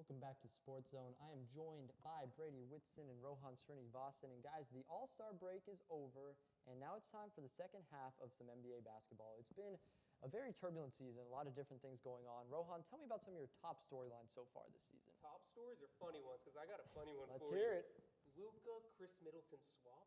Welcome back to SportsZone. I am joined by Brady, Whitson, and Rohan Srinivasan. And guys, the All-Star break is over, and now it's time for the second half of some NBA basketball. It's been a very turbulent season, a lot of different things going on. Rohan, tell me about some of your top storylines so far this season. Top stories or funny ones? Because I got a funny one for you. Let's hear it. Luka, Chris Middleton swap?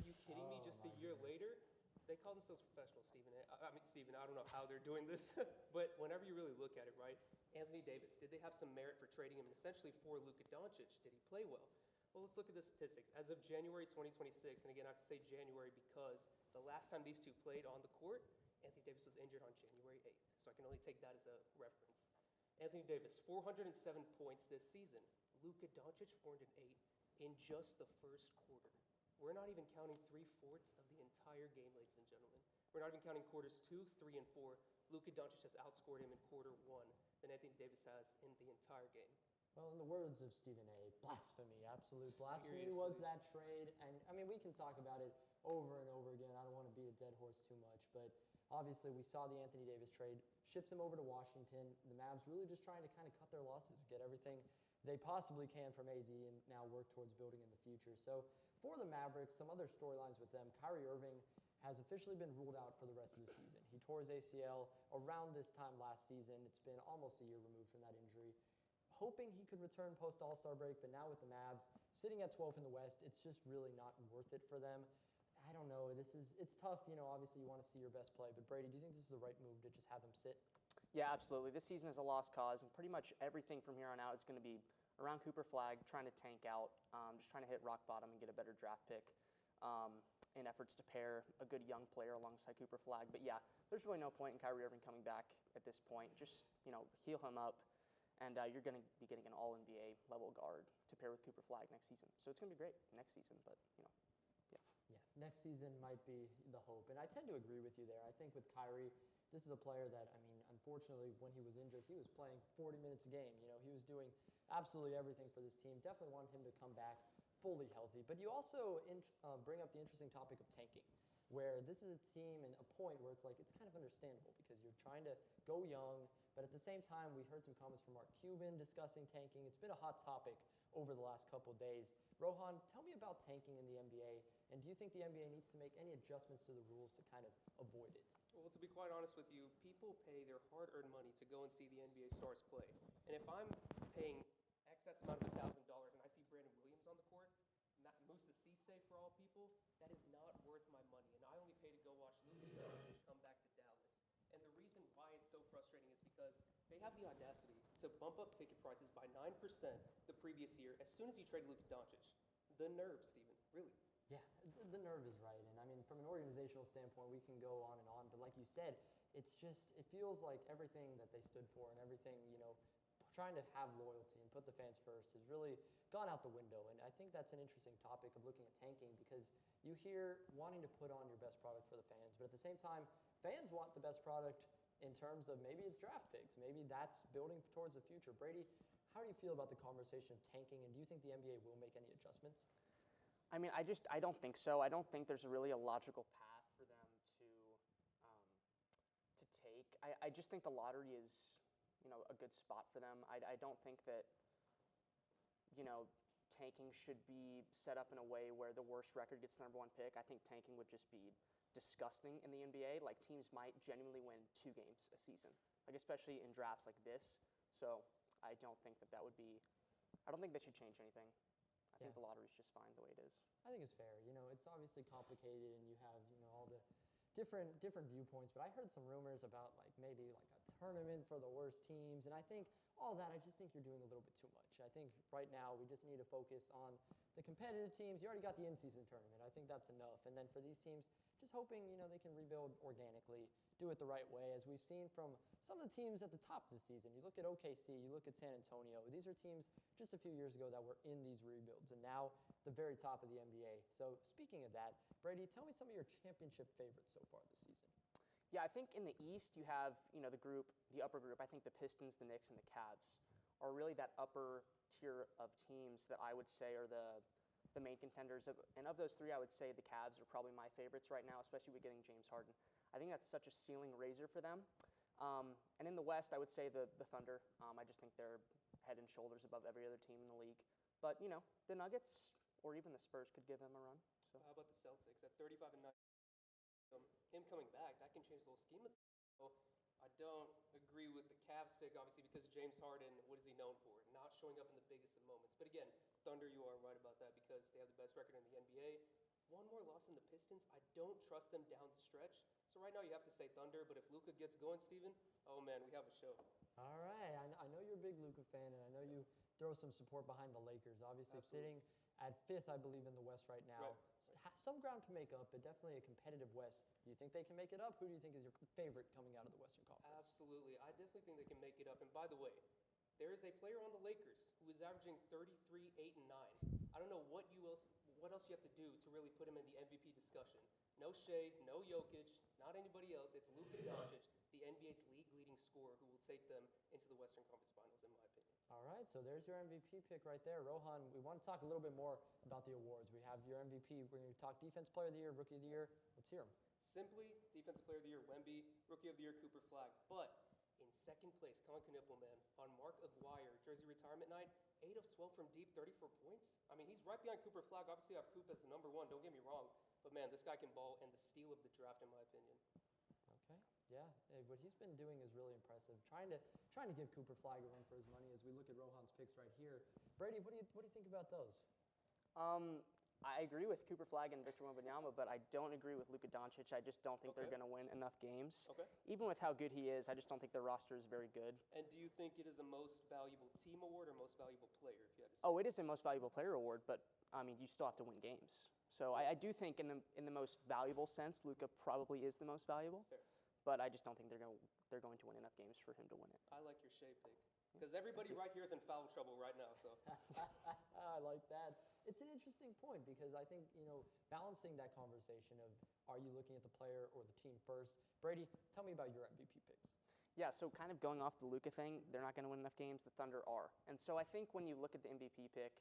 Are you kidding me? Just a year later? They call themselves professionals, Stephen. Stephen, I don't know how they're doing this, but whenever you really look at it, right? Anthony Davis, did they have some merit for trading him essentially for Luka Doncic? Did he play well? Well, let's look at the statistics. As of January 2026, and again, I have to say January because the last time these two played on the court, Anthony Davis was injured on January 8th, so I can only take that as a reference. Anthony Davis, 407 points this season. Luka Doncic, 408 in just the first quarter. We're not even counting 3/4 of the entire game, ladies and gentlemen. We're not even counting quarters 2, 3, and 4. Luka Doncic has outscored him in quarter 1 than Anthony Davis has in the entire game. Well, in the words of Stephen A., blasphemy, absolute blasphemy Seriously. was that trade. And, I mean, we can talk about it over and over again. I don't want to beat a dead horse too much. But obviously, we saw the Anthony Davis trade, ships him over to Washington. The Mavs really just trying to kind of cut their losses, get everything they possibly can from AD and now work towards building in the future. So for the Mavericks, some other storylines with them. Kyrie Irving has officially been ruled out for the rest of the season. He tore his ACL around this time last season. It's been almost a year removed from that injury. Hoping he could return post All-Star break, but now with the Mavs sitting at 12th in the West, it's just really not worth it for them. I don't know. It's tough. You know, obviously you want to see your best play, but Brady, do you think this is the right move to just have him sit? Yeah, absolutely. This season is a lost cause, and pretty much everything from here on out is going to be around Cooper Flag, trying to tank out, just trying to hit rock bottom and get a better draft pick in efforts to pair a good young player alongside Cooper Flag. But yeah, there's really no point in Kyrie Irving coming back at this point. Just, heal him up, and you're going to be getting an all-NBA level guard to pair with Cooper Flag next season. So it's going to be great next season, but, yeah. Yeah, next season might be the hope. And I tend to agree with you there. I think with Kyrie, this is a player that, unfortunately, when he was injured, he was playing 40 minutes a game. He was doing absolutely everything for this team. Definitely want him to come back fully healthy. But you also bring up the interesting topic of tanking, where this is a team and a point where it's kind of understandable because you're trying to go young, but at the same time, we heard some comments from Mark Cuban discussing tanking. It's been a hot topic over the last couple of days. Rohan, tell me about tanking in the NBA, and do you think the NBA needs to make any adjustments to the rules to kind of avoid it? Well, to be quite honest with you, people pay their hard-earned money to go and see the NBA stars play. And if I'm paying excess amount of $1,000 and I see Brandon Williams on the court, Moussa Cisse for all people, that is not worth my money. And I only pay to go watch Luka Doncic come back to Dallas. And the reason why it's so frustrating is because they have the audacity to bump up ticket prices by 9% the previous year as soon as you trade Luka Doncic. The nerve, Stephen, really. Yeah, the nerve is right. And from an organizational standpoint, we can go on and on. But like you said, it feels like everything that they stood for and everything, trying to have loyalty and put the fans first has really gone out the window. And I think that's an interesting topic of looking at tanking because you hear wanting to put on your best product for the fans. But at the same time, fans want the best product in terms of maybe it's draft picks. Maybe that's building towards the future. Brady, how do you feel about the conversation of tanking? And do you think the NBA will make any adjustments? I don't think so. I don't think there's really a logical path for them to take. I just think the lottery is, a good spot for them. I don't think that, tanking should be set up in a way where the worst record gets the #1 pick. I think tanking would just be disgusting in the NBA. Like, teams might genuinely win 2 games a season, especially in drafts like this. So I don't think I don't think that should change anything. I think the lottery's just fine the way it is. I think it's fair. It's obviously complicated and you have, all the different viewpoints, but I heard some rumors about maybe a tournament for the worst teams, and I think all that, I just think you're doing a little bit too much. I think right now we just need to focus on the competitive teams. You already got the in-season tournament. I think that's enough. And then for these teams, just hoping, they can rebuild organically, do it the right way, as we've seen from some of the teams at the top this season. You look at OKC, you look at San Antonio. These are teams just a few years ago that were in these rebuilds, and now the very top of the NBA. So speaking of that, Brady, tell me some of your championship favorites so far this season. Yeah, I think in the East you have, the upper group. I think the Pistons, the Knicks, and the Cavs are really that upper tier of teams that I would say are the main contenders. And of those 3, I would say the Cavs are probably my favorites right now, especially with getting James Harden. I think that's such a ceiling raiser for them. And in the West, I would say the Thunder. I just think they're head and shoulders above every other team in the league. But, the Nuggets or even the Spurs could give him a run. So How about the Celtics at 35-9? Him coming back, that can change the whole scheme of things. So I don't agree with the Cavs pick, obviously, because James Harden, what is he known for? Not showing up in the biggest of moments. But again, Thunder, you are right about that because they have the best record in the NBA. One more loss than the Pistons. I don't trust them down the stretch. So right now you have to say Thunder, but if Luka gets going, Steven, oh man, we have a show. All right. I know you're a big Luka fan, and I know you throw some support behind the Lakers. Obviously, Absolutely. sitting at 5th, I believe, in the West right now. Some ground to make up, but definitely a competitive West. Do you think they can make it up? Who do you think is your favorite coming out of the Western Conference? Absolutely. I definitely think they can make it up. And by the way, there is a player on the Lakers who is averaging 33, 8, and 9. I don't know what else you have to do to really put him in the MVP discussion. No Shea, no Jokic, not anybody else. It's Luka Doncic, the NBA's league-leading scorer, who will take them into the Western Conference Finals, in my opinion. All right, so there's your MVP pick right there. Rohan, we want to talk a little bit more about the awards. We have your MVP. We're going to talk Defense Player of the Year, Rookie of the Year. Let's hear them. Simply, Defensive Player of the Year, Wemby. Rookie of the Year, Cooper Flag. But in second place, Colin Knippelman on Mark Aguirre, jersey retirement night, 8 of 12 from deep, 34 points. I mean, he's right behind Cooper Flag. Obviously, I have Coop as the number 1. Don't get me wrong. But, man, this guy can ball, and the steal of the draft, in my opinion. Okay, yeah. What he's been doing is really impressive. Trying to give Cooper Flag a run for his money as we look at Rohan's picks right here. Brady, what do you think about those? I agree with Cooper Flag and Victor Wembanyama, but I don't agree with Luka Doncic. I just don't think they're going to win enough games. Okay. Even with how good he is, I just don't think their roster is very good. And do you think it is a most valuable team award or most valuable player, if you had to say? Oh, it is a most valuable player award, but, I mean, you still have to win games. So I do think in the most valuable sense, Luka probably is the most valuable. Fair. But I just don't think they're going to win enough games for him to win it. I like your Shea pick. Because everybody right here is in foul trouble right now, so. I like that. It's an interesting point because I think, balancing that conversation of are you looking at the player or the team first. Brady, tell me about your MVP picks. Yeah, so kind of going off the Luka thing, they're not going to win enough games. The Thunder are. And so I think when you look at the MVP pick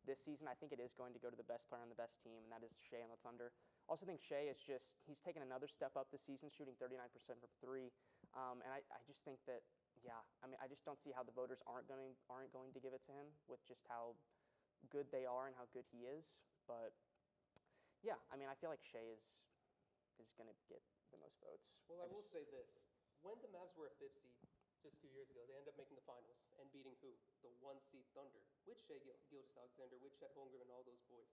this season, I think it is going to go to the best player on the best team, and that is Shea on the Thunder. Also think Shea is he's taken another step up this season, shooting 39% from 3. And I just think that, I just don't see how the voters aren't going to give it to him with just how good they are and how good he is. But, yeah, I feel like Shea is going to get the most votes. Well, I will say this. When the Mavs were a 5th seed just 2 years ago, they ended up making the finals and beating who? The 1-seed Thunder, with Shea Gilgeous-Alexander, with Chet Holmgren, and all those boys.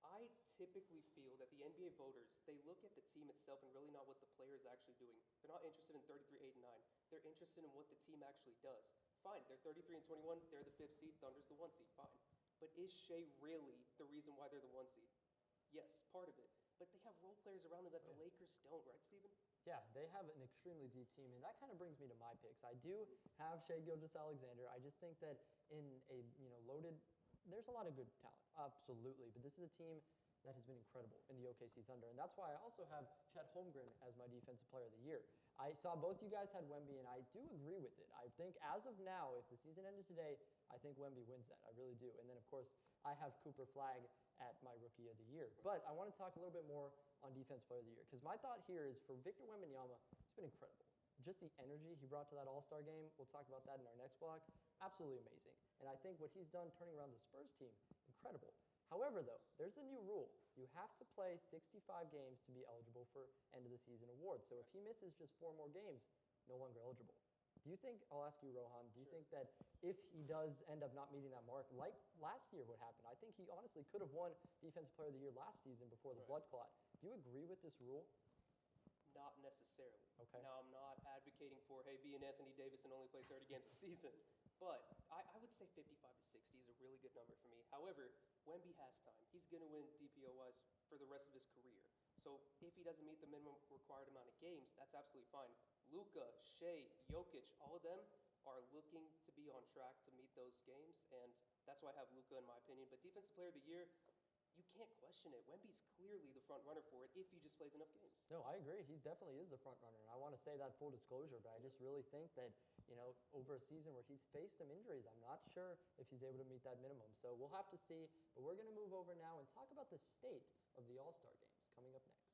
I typically feel that the NBA voters, they look at the team itself and really not what the player is actually doing. They're not interested in 33, 8, and 9. They're interested in what the team actually does. Fine, they're 33 and 21. They're the 5th seed. Thunder's the 1 seed. Fine. But is Shea really the reason why they're the 1 seed? Yes, part of it. But they have role players around them that the Lakers don't, right, Steven? Yeah, they have an extremely deep team, and that kind of brings me to my picks. I do have Shea Gilgeous-Alexander. I just think that in a loaded, there's a lot of good talent, absolutely. But this is a team that has been incredible in the OKC Thunder, and that's why I also have Chet Holmgren as my Defensive Player of the Year. I saw both you guys had Wemby, and I do agree with it. I think as of now, if the season ended today, I think Wemby wins that. I really do. And then, of course, I have Cooper Flag at my Rookie of the Year. But I want to talk a little bit more on Defense Player of the Year because my thought here is for Victor Wembanyama, it's been incredible. Just the energy he brought to that All-Star game, we'll talk about that in our next block, absolutely amazing. And I think what he's done turning around the Spurs team, incredible. However, though, there's a new rule. You have to play 65 games to be eligible for end-of-the-season awards. So if he misses just 4 more games, no longer eligible. Do you think, I'll ask you, Rohan, do you think that if he does end up not meeting that mark, like last year what happened, I think he honestly could have won Defensive Player of the Year last season before the blood clot. Do you agree with this rule? Not necessarily. Okay. Now, I'm not advocating for, hey, be an Anthony Davis and only play 30 games a season. But I would say 55 to 60 is a really good number for me. However, Wemby has time. He's going to win DPOYs for the rest of his career. So if he doesn't meet the minimum required amount of games, that's absolutely fine. Luka, Shea, Jokic, all of them are looking to be on track to meet those games, and that's why I have Luka in my opinion. But Defensive Player of the Year, you can't question it. Wemby's clearly the front runner for it if he just plays enough games. No, I agree. He definitely is the front runner, and I want to say that full disclosure, but I just really think that, over a season where he's faced some injuries, I'm not sure if he's able to meet that minimum. So we'll have to see, but we're going to move over now and talk about the state of the All-Star games coming up next.